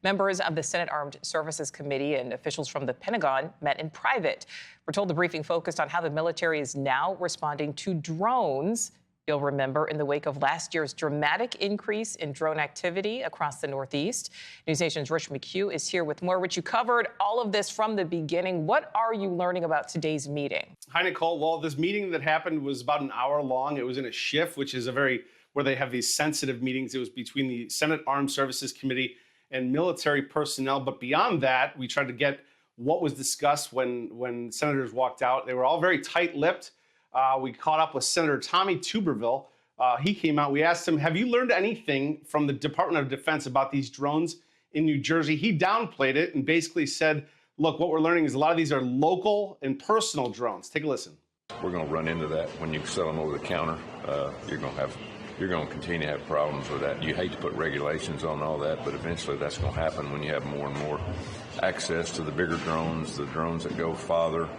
Members of the Senate Armed Services Committee and officials from the Pentagon met in private. We're told the briefing focused on how the military is now responding to drones. You'll remember in the wake of last year's dramatic increase in drone activity across the Northeast. NewsNation's Rich McHugh is here with more. Rich, you covered all of this from the beginning. What are you learning about today's meeting? Hi, Nicole. Well, this meeting that happened was about an hour long. It was in a shift, which is where they have these sensitive meetings. It was between the Senate Armed Services Committee and military personnel. But beyond that, we tried to get what was discussed when senators walked out. They were all very tight-lipped. We caught up with Senator Tommy Tuberville. He came out. We asked him, have you learned anything from the Department of Defense about these drones in New Jersey? He downplayed it and basically said, look, what we're learning is a lot of these are local and personal drones. Take a listen. We're going to run into that when you sell them over the counter. You're going to continue to have problems with that. You hate to put regulations on all that, but eventually that's going to happen when you have more and more access to the bigger drones, the drones that go farther,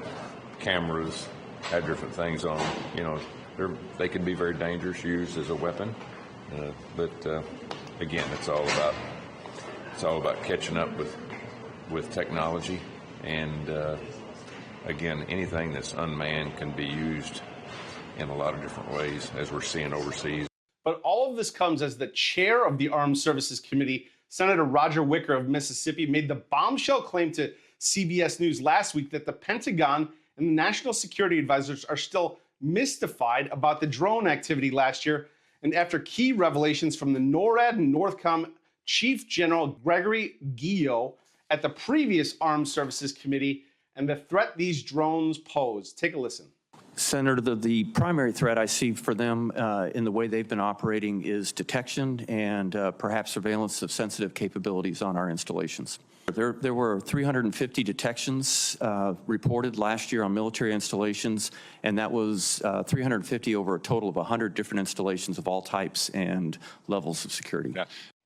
cameras, have different things on them. You know, they can be very dangerous used as a weapon, but again, it's all about catching up with technology, and again, anything that's unmanned can be used in a lot of different ways, as we're seeing overseas. But all of this comes as the chair of the Armed Services Committee, Senator Roger Wicker of Mississippi, made the bombshell claim to CBS News last week that the Pentagon and the national security advisors are still mystified about the drone activity last year, and after key revelations from the NORAD and NORTHCOM Chief General Gregory Guillo at the previous Armed Services Committee and the threat these drones pose. Take a listen. Senator, the primary threat I see for them in the way they've been operating is detection and perhaps surveillance of sensitive capabilities on our installations. There were 350 detections reported last year on military installations, and that was 350 over a total of 100 different installations of all types and levels of security. Yeah.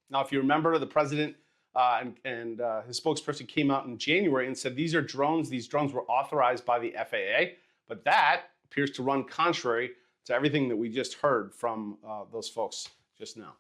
Now, if you remember, the president and his spokesperson came out in January and said these are drones. These drones were authorized by the FAA, but that appears to run contrary to everything that we just heard from those folks just now.